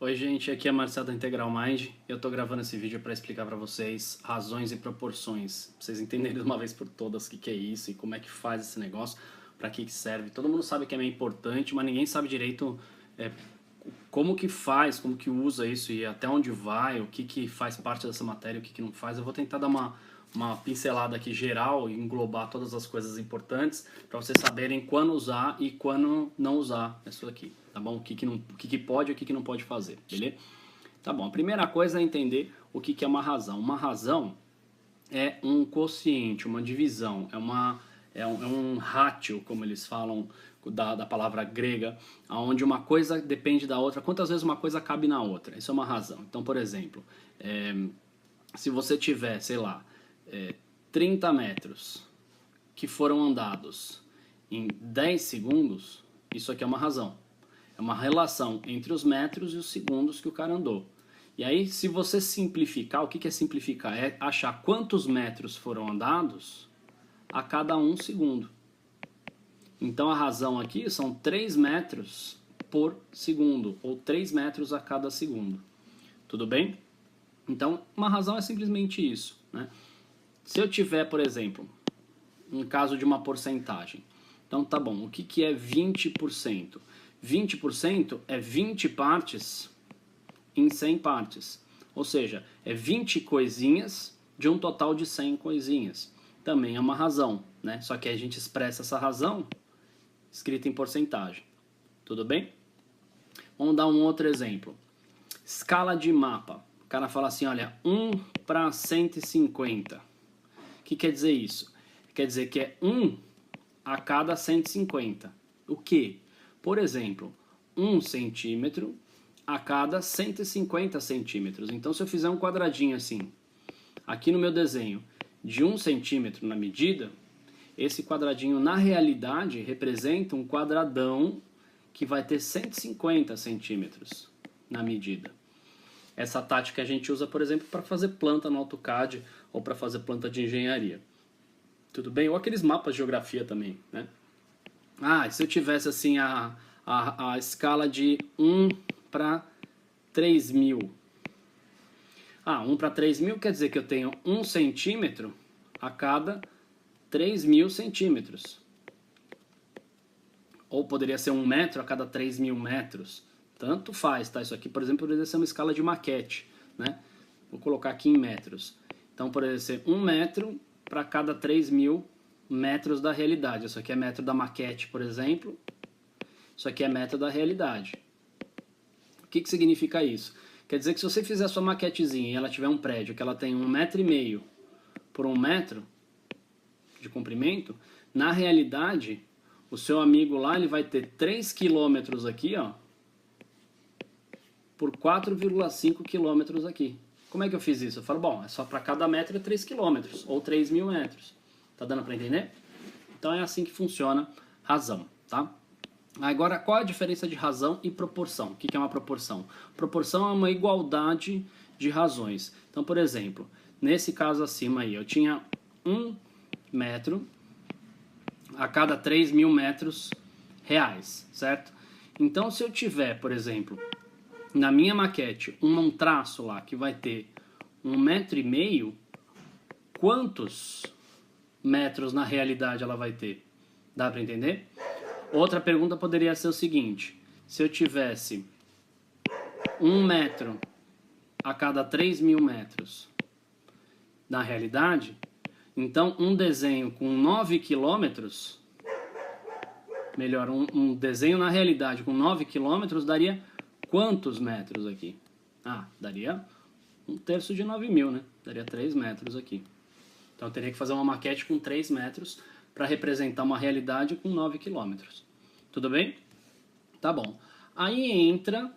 Oi gente, aqui é Marcelo da Integral Mind. Eu tô gravando esse vídeo para explicar para vocês razões e proporções, pra vocês entenderem de uma vez por todas o que é isso e como é que faz esse negócio, para que serve. Todo mundo sabe que é meio importante, mas ninguém sabe direito como que faz, como que usa isso e até onde vai, o que faz parte dessa matéria, o que não faz. Eu vou tentar dar uma pincelada aqui geral e englobar todas as coisas importantes para vocês saberem quando usar e quando não usar isso aqui, tá bom? O que pode e o que não pode fazer, beleza? Tá bom, a primeira coisa é entender o que é uma razão. Uma razão é um quociente, uma divisão, é um ratio, como eles falam da palavra grega, onde uma coisa depende da outra, quantas vezes uma coisa cabe na outra. Isso é uma razão. Então, por exemplo, se você tiver, sei lá, 30 metros que foram andados em 10 segundos, isso aqui é uma razão. É uma relação entre os metros e os segundos que o cara andou. E aí, se você simplificar, o que é simplificar? É achar quantos metros foram andados a cada 1 segundo. Então a razão aqui são 3 metros por segundo, ou 3 metros a cada segundo. Tudo bem? Então, uma razão é simplesmente isso, né? Se eu tiver, por exemplo, um caso de uma porcentagem, então tá bom, o que é 20%? 20% é 20 partes em 100 partes, ou seja, é 20 coisinhas de um total de 100 coisinhas. Também é uma razão, né? Só que a gente expressa essa razão escrita em porcentagem. Tudo bem? Vamos dar um outro exemplo. Escala de mapa. O cara fala assim, olha, 1 para 150. O que quer dizer isso? Quer dizer que é 1 a cada 150. O que? Por exemplo, 1 centímetro a cada 150 centímetros. Então, se eu fizer um quadradinho assim, aqui no meu desenho, de 1 centímetro na medida, esse quadradinho, na realidade, representa um quadradão que vai ter 150 centímetros na medida. Essa tática a gente usa, por exemplo, para fazer planta no AutoCAD ou para fazer planta de engenharia. Tudo bem? Ou aqueles mapas de geografia também, né? Ah, se eu tivesse assim a escala de 1 para 3.000. Ah, 1 para 3.000 quer dizer que eu tenho 1 centímetro a cada 3.000 centímetros. Ou poderia ser 1 metro a cada 3.000 metros. Tanto faz, tá? Isso aqui, por exemplo, poderia ser uma escala de maquete, né? Vou colocar aqui em metros. Então, poderia ser 1 metro para cada 3.000 metros da realidade. Isso aqui é metro da maquete, por exemplo. Isso aqui é metro da realidade. O que significa isso? Quer dizer que se você fizer a sua maquetezinha e ela tiver um prédio que ela tem 1,5 metro por 1 metro de comprimento, na realidade, o seu amigo lá ele vai ter 3 quilômetros aqui, ó, por 4,5 quilômetros aqui. Como é que eu fiz isso? Eu falo, bom, é só para cada metro é 3 quilômetros, ou 3.000 metros. Tá dando para entender? Então é assim que funciona razão, tá? Agora, qual a diferença de razão e proporção? O que é uma proporção? Proporção é uma igualdade de razões. Então, por exemplo, nesse caso acima aí, eu tinha 1 metro a cada 3.000 metros reais, certo? Então, se eu tiver, por exemplo, na minha maquete, um traço lá que vai ter 1,5 metro, quantos metros na realidade ela vai ter? Dá para entender? Outra pergunta poderia ser o seguinte: se eu tivesse 1 metro a cada 3.000 metros na realidade, então um desenho com 9 quilômetros, melhor, um desenho na realidade com 9 quilômetros daria quantos metros aqui? Ah, daria 1/3 de 9.000, né? Daria 3 metros aqui. Então eu teria que fazer uma maquete com 3 metros para representar uma realidade com 9 quilômetros. Tudo bem? Tá bom. Aí entra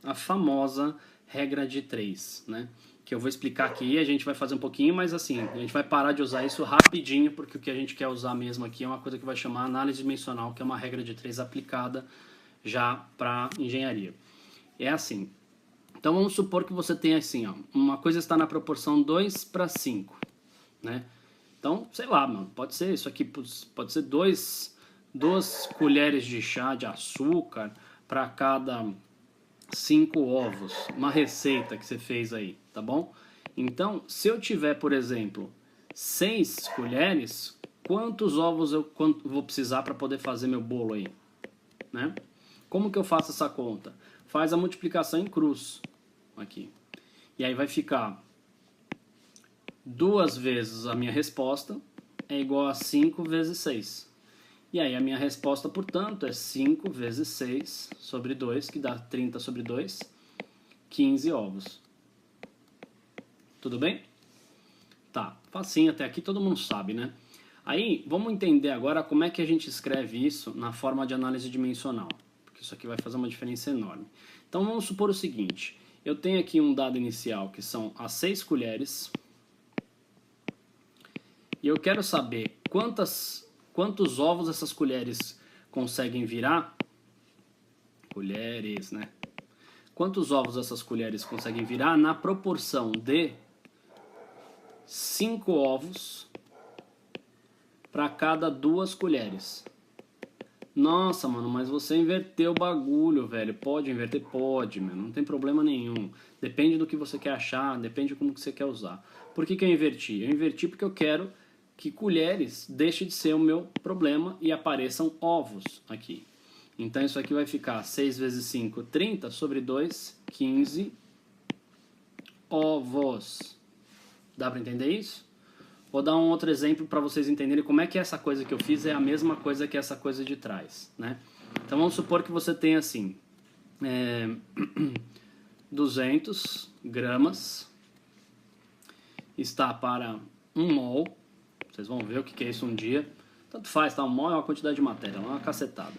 a famosa regra de 3, né? Que eu vou explicar aqui, a gente vai fazer um pouquinho, mas assim, a gente vai parar de usar isso rapidinho, porque o que a gente quer usar mesmo aqui é uma coisa que vai chamar análise dimensional, que é uma regra de 3 aplicada já para engenharia. É assim. Então vamos supor que você tem assim, ó, uma coisa está na proporção 2 para 5, né? Então, sei lá, mano, pode ser isso aqui, pode ser 2 colheres de chá de açúcar para cada 5 ovos, uma receita que você fez aí, tá bom? Então, se eu tiver, por exemplo, 6 colheres, quantos ovos eu vou precisar para poder fazer meu bolo aí, né? Como que eu faço essa conta? Faz a multiplicação em cruz aqui. E aí vai ficar 2 vezes a minha resposta é igual a 5 vezes 6. E aí a minha resposta, portanto, é 5 vezes 6 sobre 2, que dá 30 sobre 2, 15 ovos. Tudo bem? Tá, facinho até aqui, todo mundo sabe, né? Aí, vamos entender agora como é que a gente escreve isso na forma de análise dimensional, porque isso aqui vai fazer uma diferença enorme. Então, vamos supor o seguinte, eu tenho aqui um dado inicial, que são as 6 colheres, e eu quero saber quantos ovos essas colheres conseguem virar. Colheres, né? Quantos ovos essas colheres conseguem virar na proporção de 5 ovos para cada 2 colheres. Nossa, mano, mas você inverteu o bagulho, velho. Pode inverter? Pode, mano. Não tem problema nenhum. Depende do que você quer achar, depende de como que você quer usar. Por que eu inverti? Eu inverti porque eu quero que colheres deixe de ser o meu problema e apareçam ovos aqui. Então isso aqui vai ficar 6 vezes 5, 30 sobre 2, 15 ovos. Dá para entender isso? Vou dar um outro exemplo para vocês entenderem como é que essa coisa que eu fiz é a mesma coisa que essa coisa de trás, né? Então vamos supor que você tem assim, 200 gramas está para 1 mol, vocês vão ver o que é isso um dia, tanto faz, tá? 1 mol é uma quantidade de matéria, é uma cacetada.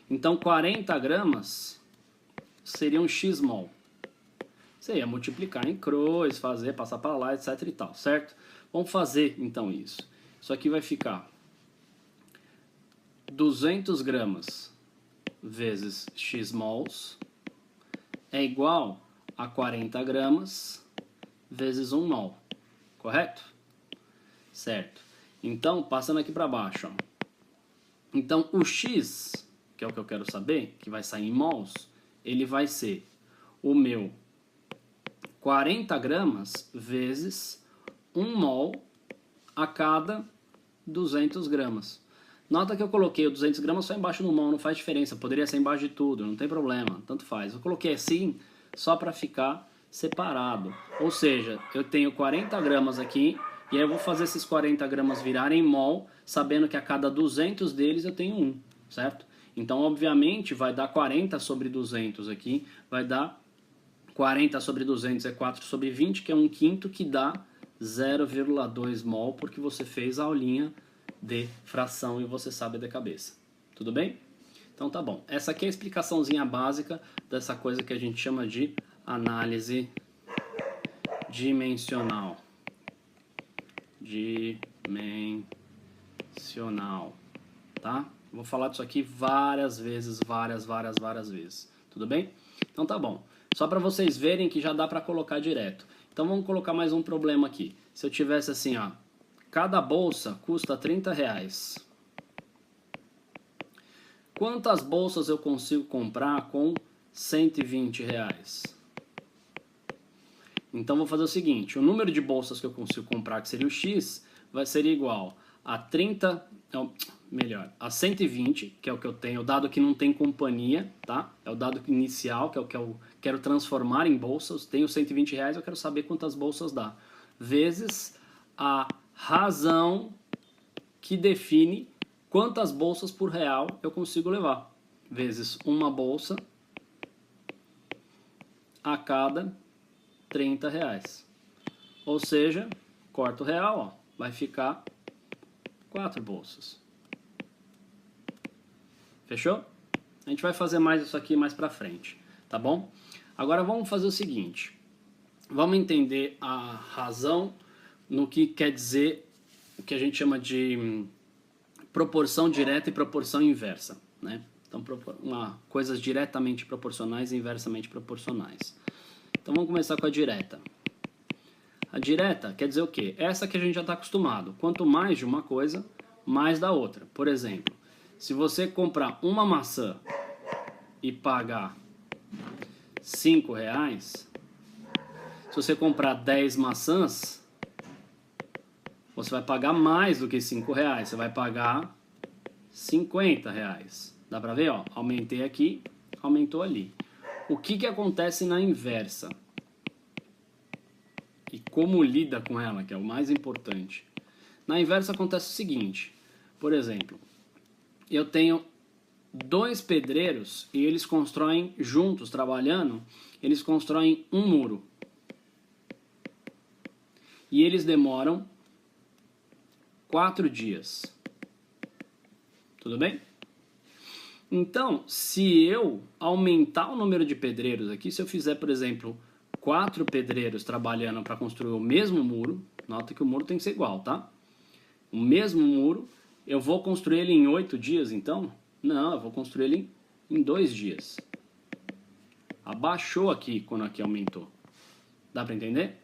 Então 40 gramas seriam x mol. Você ia multiplicar em cruz, fazer, passar para lá, etc e tal, certo? Vamos fazer então isso. Isso aqui vai ficar 200 gramas vezes x mols é igual a 40 gramas vezes 1 mol, correto? Certo. Então, passando aqui para baixo, ó. Então, o x, que é o que eu quero saber, que vai sair em mols, ele vai ser o meu 40 gramas vezes 1 mol a cada 200 gramas. Nota que eu coloquei o 200 gramas só embaixo do mol, não faz diferença, poderia ser embaixo de tudo, não tem problema, tanto faz. Eu coloquei assim só para ficar separado. Ou seja, eu tenho 40 gramas aqui, e aí eu vou fazer esses 40 gramas virarem mol, sabendo que a cada 200 deles eu tenho 1, certo? Então, obviamente, vai dar 40 sobre 200 aqui, vai dar 40 sobre 200 é 4 sobre 20, que é 1/5, que dá 0,2 mol, porque você fez a aulinha de fração e você sabe de cabeça. Tudo bem? Então tá bom. Essa aqui é a explicaçãozinha básica dessa coisa que a gente chama de análise dimensional. Dimensional, tá? Vou falar disso aqui várias vezes, várias vezes. Tudo bem? Então tá bom. Só para vocês verem que já dá para colocar direto. Então vamos colocar mais um problema aqui. Se eu tivesse assim, ó, cada bolsa custa R$30. Quantas bolsas eu consigo comprar com R$120? Então vou fazer o seguinte, o número de bolsas que eu consigo comprar, que seria o X, vai ser igual a 30, melhor, a 120, que é o que eu tenho, o dado que não tem companhia, tá? É o dado inicial, que é o que eu quero transformar em bolsas. Tenho R$120, eu quero saber quantas bolsas dá. Vezes a razão que define quantas bolsas por real eu consigo levar. Vezes uma bolsa a cada R$30. Ou seja, corta o real, ó, vai ficar 4 bolsas. Fechou? A gente vai fazer mais isso aqui mais pra frente, tá bom? Agora vamos fazer o seguinte. Vamos entender a razão no que quer dizer o que a gente chama de proporção direta e proporção inversa, né? Então, coisas diretamente proporcionais e inversamente proporcionais. Então vamos começar com a direta. A direta quer dizer o quê? Essa que a gente já está acostumado. Quanto mais de uma coisa, mais da outra. Por exemplo, se você comprar uma maçã e pagar R$5, se você comprar 10 maçãs, você vai pagar mais do que R$5, você vai pagar R$50. Dá pra ver, ó? Aumentei aqui, aumentou ali. O que acontece na inversa? E como lida com ela, que é o mais importante. Na inversa acontece o seguinte, por exemplo, eu tenho 2 pedreiros e eles constroem juntos, trabalhando, eles constroem um muro. E eles demoram 4 dias. Tudo bem? Então, se eu aumentar o número de pedreiros aqui, se eu fizer, por exemplo, 4 pedreiros trabalhando para construir o mesmo muro, nota que o muro tem que ser igual, tá? O mesmo muro, eu vou construir ele em 8 dias, então? Não, eu vou construir ele em 2 dias. Abaixou aqui quando aqui aumentou. Dá para entender?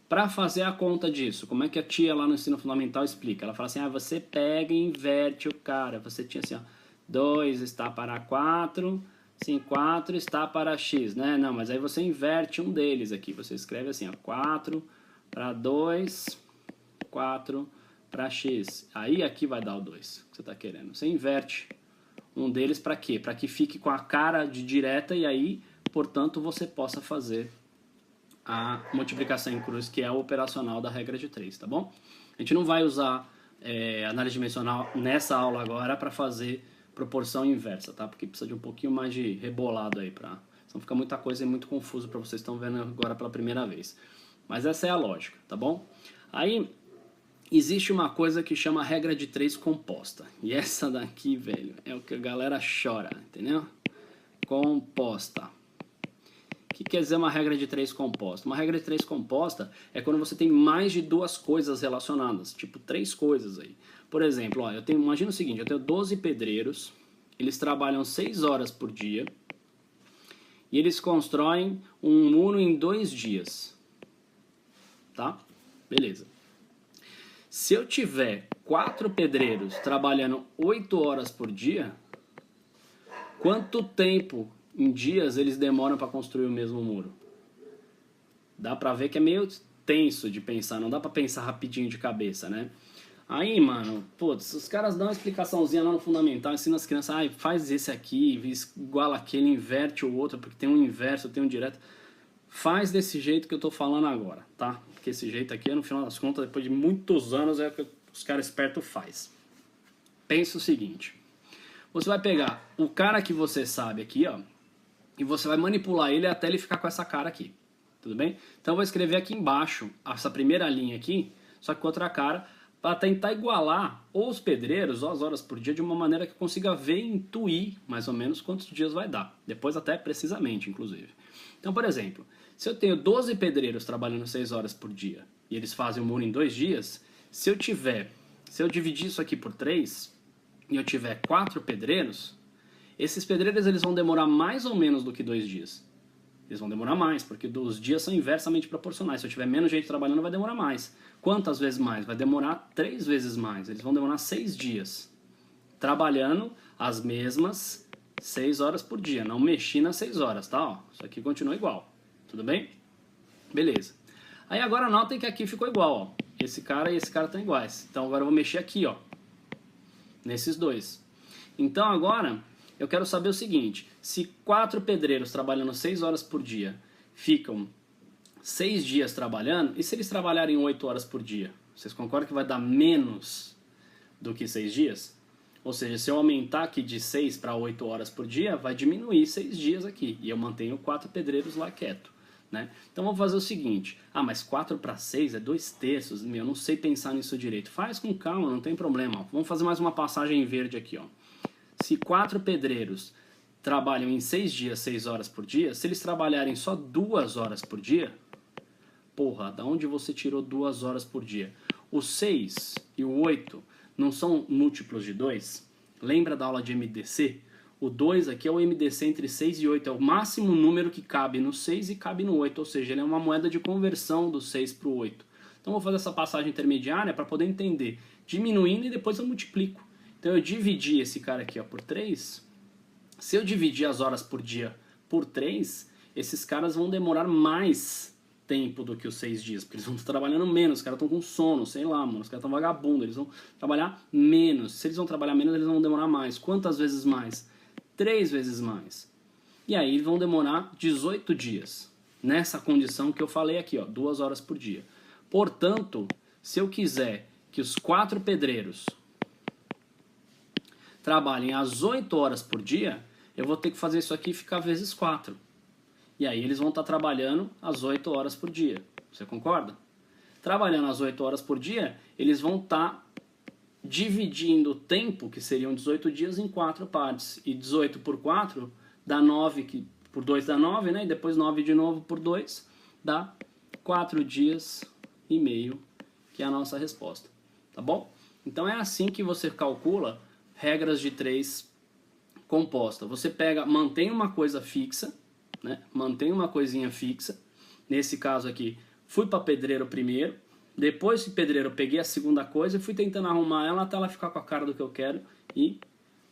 Para fazer a conta disso, como é que a tia lá no ensino fundamental explica? Ela fala assim, você pega e inverte o cara. Você tinha assim, ó, 2 está para 4, sim, 4 está para x, né? Não, mas aí você inverte um deles aqui. Você escreve assim, ó, 4 para 2, 4 para x. Aí aqui vai dar o 2 que você está querendo. Você inverte um deles para quê? Para que fique com a cara de direta e aí, portanto, você possa fazer a multiplicação em cruz, que é o operacional da regra de 3, tá bom? A gente não vai usar análise dimensional nessa aula agora para fazer proporção inversa, tá? Porque precisa de um pouquinho mais de rebolado aí, senão fica muita coisa e muito confuso para vocês que estão vendo agora pela primeira vez. Mas essa é a lógica, tá bom? Aí, existe uma coisa que chama regra de 3 composta. E essa daqui, velho, é o que a galera chora, entendeu? Composta. O que quer dizer uma regra de 3 composta? Uma regra de 3 composta é quando você tem mais de 2 coisas relacionadas, tipo 3 coisas aí. Por exemplo, ó, imagina o seguinte, eu tenho 12 pedreiros, eles trabalham 6 horas por dia e eles constroem um muro em 2 dias. Tá? Beleza. Se eu tiver 4 pedreiros trabalhando 8 horas por dia, quanto tempo em dias eles demoram para construir o mesmo muro? Dá pra ver que é meio tenso de pensar, não dá pra pensar rapidinho de cabeça, né? Aí, mano, putz, os caras dão uma explicação lá no fundamental, ensinam as crianças, faz esse aqui, iguala aquele, inverte o outro, porque tem um inverso, tem um direto. Faz desse jeito que eu tô falando agora, tá? Porque esse jeito aqui, no final das contas, depois de muitos anos, é o que os caras espertos faz. Pensa o seguinte, você vai pegar o cara que você sabe aqui, ó, e você vai manipular ele até ele ficar com essa cara aqui, tudo bem? Então eu vou escrever aqui embaixo, essa primeira linha aqui, só que com outra cara, para tentar igualar os pedreiros, ou as horas por dia, de uma maneira que eu consiga ver e intuir mais ou menos quantos dias vai dar. Depois até precisamente, inclusive. Então, por exemplo, se eu tenho 12 pedreiros trabalhando 6 horas por dia, e eles fazem o muro em 2 dias, se eu dividir isso aqui por 3, e eu tiver 4 pedreiros, esses pedreiros eles vão demorar mais ou menos do que 2 dias. Eles vão demorar mais, porque os dias são inversamente proporcionais. Se eu tiver menos gente trabalhando, vai demorar mais. Quantas vezes mais? Vai demorar 3 vezes mais. Eles vão demorar 6 dias. Trabalhando as mesmas 6 horas por dia. Não mexi nas 6 horas, tá? Ó, isso aqui continua igual. Tudo bem? Beleza. Aí agora notem que aqui ficou igual, ó. Esse cara e esse cara estão iguais. Então agora eu vou mexer aqui, ó. Nesses dois. Então agora eu quero saber o seguinte, se 4 pedreiros trabalhando 6 horas por dia ficam 6 dias trabalhando, e se eles trabalharem 8 horas por dia? Vocês concordam que vai dar menos do que 6 dias? Ou seja, se eu aumentar aqui de 6 para 8 horas por dia, vai diminuir 6 dias aqui, e eu mantenho 4 pedreiros lá quieto, né? Então vamos fazer o seguinte, mas 4 para 6 é 2/3, eu não sei pensar nisso direito. Faz com calma, não tem problema. Ó. Vamos fazer mais uma passagem em verde aqui, ó. Se 4 pedreiros trabalham em 6 dias, 6 horas por dia, se eles trabalharem só 2 horas por dia, porra, da onde você tirou 2 horas por dia? O 6 e o 8 não são múltiplos de 2? Lembra da aula de MDC? O 2 aqui é o MDC entre 6 e 8, é o máximo número que cabe no 6 e cabe no 8, ou seja, ele é uma moeda de conversão do 6 para o 8. Então eu vou fazer essa passagem intermediária para poder entender, diminuindo e depois eu multiplico. Então eu dividi esse cara aqui ó, por 3, se eu dividir as horas por dia por 3, esses caras vão demorar mais tempo do que os 6 dias, porque eles vão estar trabalhando menos, os caras estão com sono, sei lá, mano, os caras estão vagabundos, eles vão trabalhar menos. Se eles vão trabalhar menos, eles vão demorar mais. Quantas vezes mais? 3 vezes mais. E aí vão demorar 18 dias, nessa condição que eu falei aqui, ó, 2 horas por dia. Portanto, se eu quiser que os 4 pedreiros trabalhem às 8 horas por dia, eu vou ter que fazer isso aqui e ficar vezes 4. E aí eles vão estar trabalhando às 8 horas por dia. Você concorda? Trabalhando às 8 horas por dia, eles vão estar dividindo o tempo, que seriam 18 dias, em 4 partes. E 18 por 4 dá 9, que por 2 dá 9, né? E depois 9 de novo por 2 dá 4 dias e meio, que é a nossa resposta. Tá bom? Então é assim que você calcula regras de 3 composta. Você pega, mantém uma coisa fixa, né? Mantém uma coisinha fixa. Nesse caso aqui, fui para pedreiro primeiro, depois de pedreiro peguei a segunda coisa e fui tentando arrumar ela até ela ficar com a cara do que eu quero e